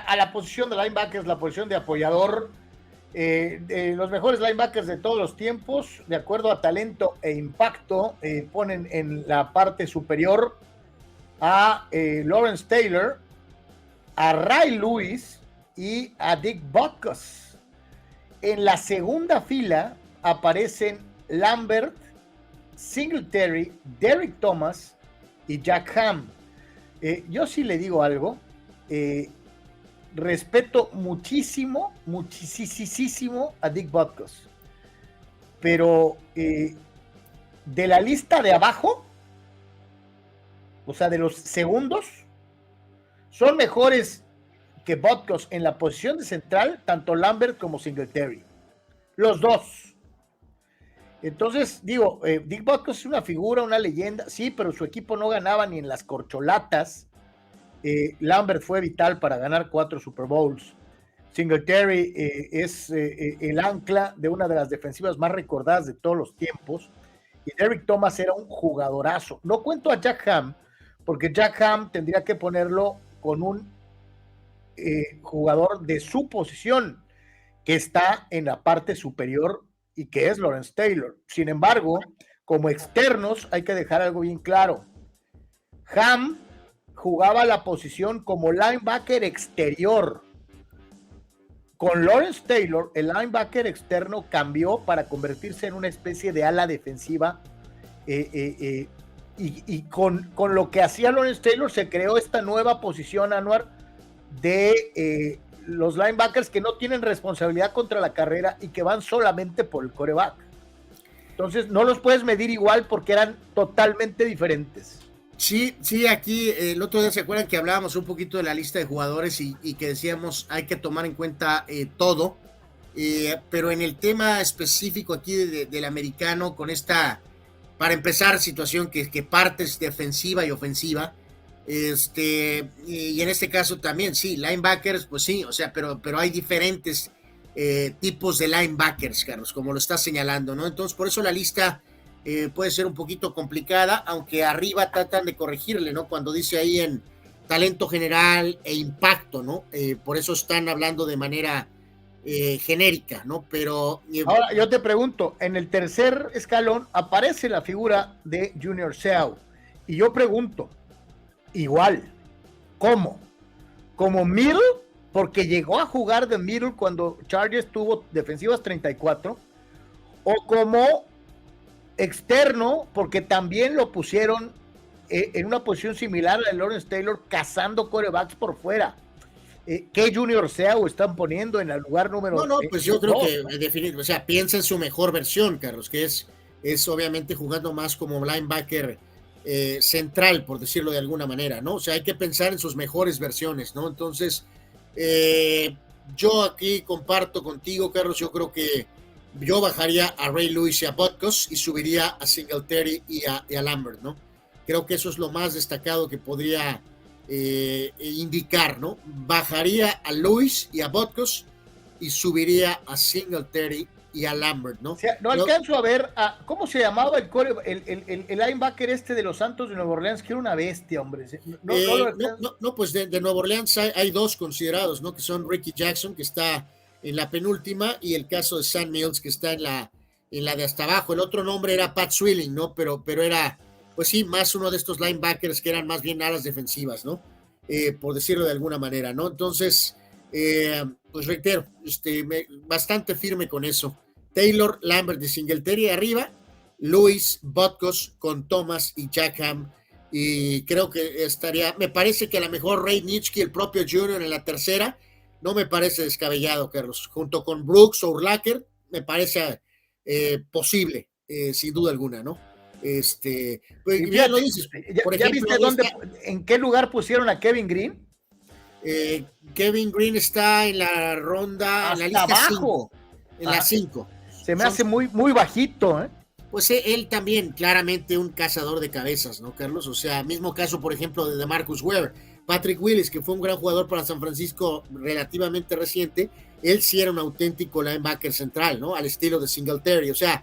a la posición de linebacker, la posición de apoyador, los mejores linebackers de todos los tiempos, de acuerdo a talento e impacto, ponen en la parte superior a Lawrence Taylor, a Ray Lewis y a Dick Butkus. En la segunda fila aparecen Lambert, Singletary, Derrick Thomas y Jack Ham. Yo sí le digo algo, respeto muchísimo a Dick Butkus, pero de la lista de abajo, o sea, de los segundos, son mejores que Butkus en la posición de central, tanto Lambert como Singletary. Los dos. Entonces, digo, Dick Butkus es una figura, una leyenda, sí, pero su equipo no ganaba ni en las corcholatas. Lambert fue vital para ganar 4 Super Bowls. Singletary es el ancla de una de las defensivas más recordadas de todos los tiempos. Y Derrick Thomas era un jugadorazo. No cuento a Jack Ham, porque Jack Ham tendría que ponerlo con un jugador de su posición, que está en la parte superior y que es Lawrence Taylor. Sin embargo, como externos hay que dejar algo bien claro. Ham jugaba la posición como linebacker exterior. Con Lawrence Taylor, el linebacker externo cambió para convertirse en una especie de ala defensiva y con lo que hacía Lawrence Taylor se creó esta nueva posición, Anuar, de los linebackers que no tienen responsabilidad contra la carrera y que van solamente por el quarterback. Entonces no los puedes medir igual porque eran totalmente diferentes. Sí, aquí el otro día se acuerdan que hablábamos un poquito de la lista de jugadores y que decíamos hay que tomar en cuenta todo, pero en el tema específico aquí del americano, con esta, para empezar, situación que partes defensiva y ofensiva, y en este caso también, sí, linebackers, pues sí, o sea, pero hay diferentes tipos de linebackers, Carlos, como lo estás señalando, ¿no? Entonces, por eso la lista puede ser un poquito complicada, aunque arriba tratan de corregirle, ¿no? Cuando dice ahí en talento general e impacto, ¿no? Por eso están hablando de manera genérica, ¿no? Pero... ahora yo te pregunto, en el tercer escalón aparece la figura de Junior Seau, y yo pregunto, igual, ¿cómo? ¿Como middle? Porque llegó a jugar de middle cuando Chargers tuvo defensivas 34, o como externo, porque también lo pusieron en una posición similar a la de Lawrence Taylor, cazando quarterbacks por fuera. ¿Qué Junior Seau están poniendo en el lugar número? No, pues yo creo que definitivamente, o sea, piensa en su mejor versión, Carlos, que es obviamente jugando más como linebacker central, por decirlo de alguna manera, ¿no? O sea, hay que pensar en sus mejores versiones, ¿no? Entonces, yo aquí comparto contigo, Carlos, yo creo que yo bajaría a Ray Lewis y a Butkus y subiría a Singletary y a Lambert, ¿no? Creo que eso es lo más destacado que podría indicar, ¿no? Bajaría a Lewis y a Butkus y subiría a Singletary y a Lambert, ¿no? O sea, no alcanzo a ver ¿cómo se llamaba el linebacker este de los Santos de Nueva Orleans? Que era una bestia, hombre. No, pues de Nueva Orleans hay dos considerados, ¿no? Que son Ricky Jackson, que está en la penúltima, y el caso de Sam Mills, que está en la de hasta abajo. El otro nombre era Pat Swilling, ¿no? Pero era, pues sí, más uno de estos linebackers que eran más bien alas defensivas, ¿no? Por decirlo de alguna manera, ¿no? Entonces, pues reitero, bastante firme con eso. Taylor, Lambert de Singletary arriba, Lewis, Butkus con Thomas y Jack Ham, y creo que me parece que a lo mejor Ray Nitschke, el propio Junior en la tercera, no me parece descabellado, Carlos, junto con Brooks o Urlacher, me parece posible, sin duda alguna, ¿no? Pues ya lo dices, por ejemplo, ¿ya viste en qué lugar pusieron a Kevin Green? Kevin Green está en la ronda, hasta en la lista abajo, 5, en la 5. Se me hace muy, muy bajito, ¿eh? Pues él también, claramente un cazador de cabezas, ¿no, Carlos? O sea, mismo caso, por ejemplo, de DeMarcus Ware. Patrick Willis, que fue un gran jugador para San Francisco relativamente reciente, él sí era un auténtico linebacker central, ¿no? Al estilo de Singletary. O sea,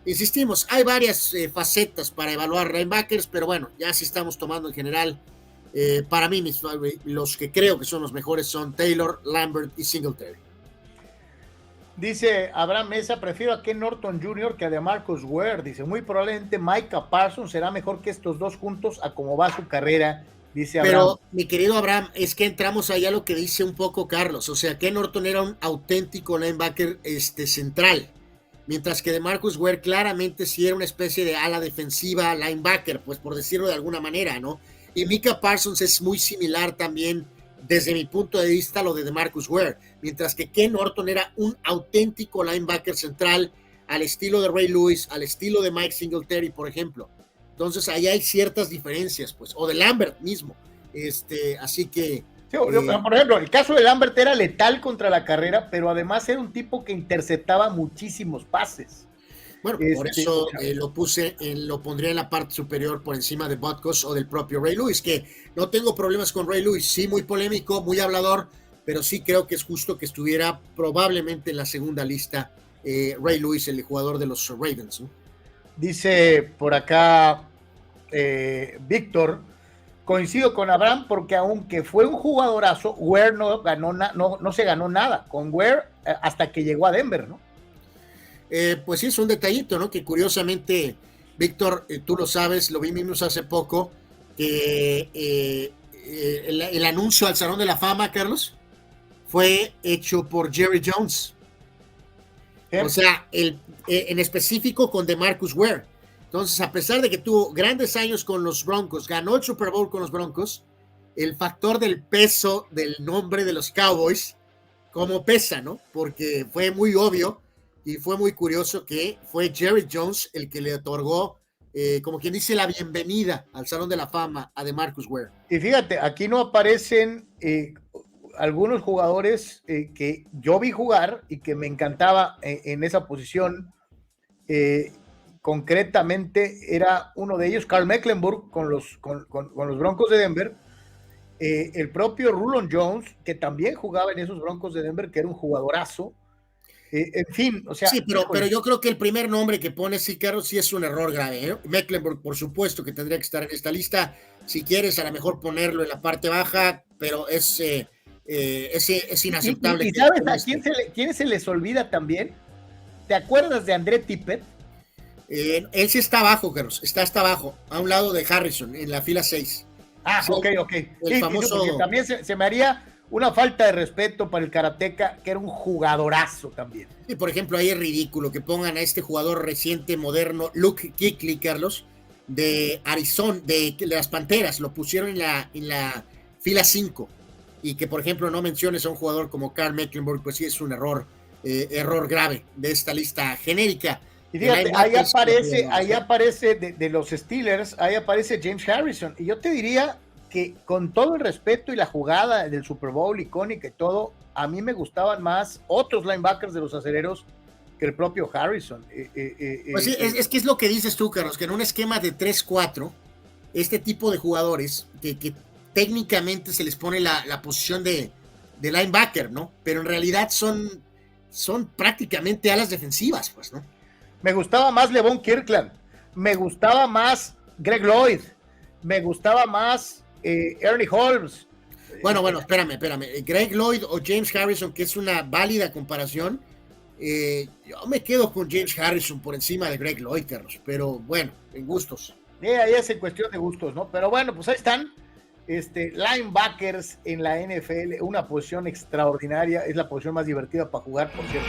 insistimos, hay varias facetas para evaluar linebackers, pero bueno, ya si estamos tomando en general Para mí, los que creo que son los mejores son Taylor, Lambert y Singletary. Dice Abraham Mesa, prefiero a Ken Norton Jr. que a DeMarcus Ware. Dice, muy probablemente Micah Parsons será mejor que estos dos juntos a cómo va su carrera, dice Abraham. Pero, mi querido Abraham, es que entramos allá a lo que dice un poco Carlos. O sea, Ken Norton era un auténtico linebacker central, mientras que DeMarcus Ware claramente sí era una especie de ala defensiva linebacker, pues por decirlo de alguna manera, ¿no? Y Micah Parsons es muy similar también, desde mi punto de vista, a lo de DeMarcus Ware, mientras que Ken Norton era un auténtico linebacker central al estilo de Ray Lewis, al estilo de Mike Singletary, por ejemplo. Entonces ahí hay ciertas diferencias, pues, o de Lambert mismo. Así que... Sí, por ejemplo, el caso de Lambert era letal contra la carrera, pero además era un tipo que interceptaba muchísimos pases. Bueno, por eso lo pondría en la parte superior por encima de Butkus o del propio Ray Lewis, que no tengo problemas con Ray Lewis, sí, muy polémico, muy hablador, pero sí creo que es justo que estuviera probablemente en la segunda lista Ray Lewis, el jugador de los Ravens, ¿no? Dice por acá Víctor, coincido con Abraham porque aunque fue un jugadorazo, Ware no se ganó nada con Ware hasta que llegó a Denver, ¿no? Pues sí, es un detallito, ¿no? Que curiosamente, Víctor, tú lo sabes, lo vimos hace poco, que el anuncio al Salón de la Fama, Carlos, fue hecho por Jerry Jones. O sea, en específico con DeMarcus Ware. Entonces, a pesar de que tuvo grandes años con los Broncos, ganó el Super Bowl con los Broncos, el factor del peso del nombre de los Cowboys, como pesa, ¿no? Porque fue muy obvio y fue muy curioso que fue Jerry Jones el que le otorgó, como quien dice, la bienvenida al Salón de la Fama a DeMarcus Ware. Y fíjate, aquí no aparecen algunos jugadores que yo vi jugar y que me encantaba en esa posición. Concretamente era uno de ellos, Karl Mecklenburg, con los Broncos de Denver. El propio Rulon Jones, que también jugaba en esos Broncos de Denver, que era un jugadorazo. En fin, o sea... Sí, pero yo creo que el primer nombre que pone Carlos, sí es un error grave, ¿eh? Mecklenburg, por supuesto, que tendría que estar en esta lista. Si quieres, a lo mejor ponerlo en la parte baja, pero es inaceptable. ¿Y sabes a quién se les olvida también? ¿Te acuerdas de André Tippett? Él sí está abajo, Carlos, está hasta abajo, a un lado de Harrison, en la fila 6. Ah, sí, ok. El famoso... También se me haría una falta de respeto para el karateca, que era un jugadorazo también. Y por ejemplo, ahí es ridículo que pongan a este jugador reciente, moderno, Luke Kuechly, Carlos, de Arizona, de las Panteras, lo pusieron en la fila 5, y que por ejemplo no menciones a un jugador como Karl Mecklenburg, pues sí es un error grave de esta lista genérica. Y fíjate, ahí aparece de los Steelers, ahí aparece James Harrison, y yo te diría que con todo el respeto y la jugada del Super Bowl icónica y todo, a mí me gustaban más otros linebackers de los Acereros que el propio Harrison. Pues sí, es que es lo que dices tú, Carlos, que en un esquema de 3-4, este tipo de jugadores que técnicamente se les pone la posición de linebacker, ¿no? Pero en realidad son prácticamente alas defensivas, pues, ¿no? Me gustaba más Levon Kirkland, me gustaba más Greg Lloyd, me gustaba más Ernie Holmes. Bueno, espérame. Greg Lloyd o James Harrison, que es una válida comparación, yo me quedo con James Harrison por encima de Greg Lloyd, Carlos, pero bueno, en gustos. Ahí es en cuestión de gustos, ¿no? Pero bueno, pues ahí están. Linebackers en la NFL, una posición extraordinaria, es la posición más divertida para jugar, por cierto.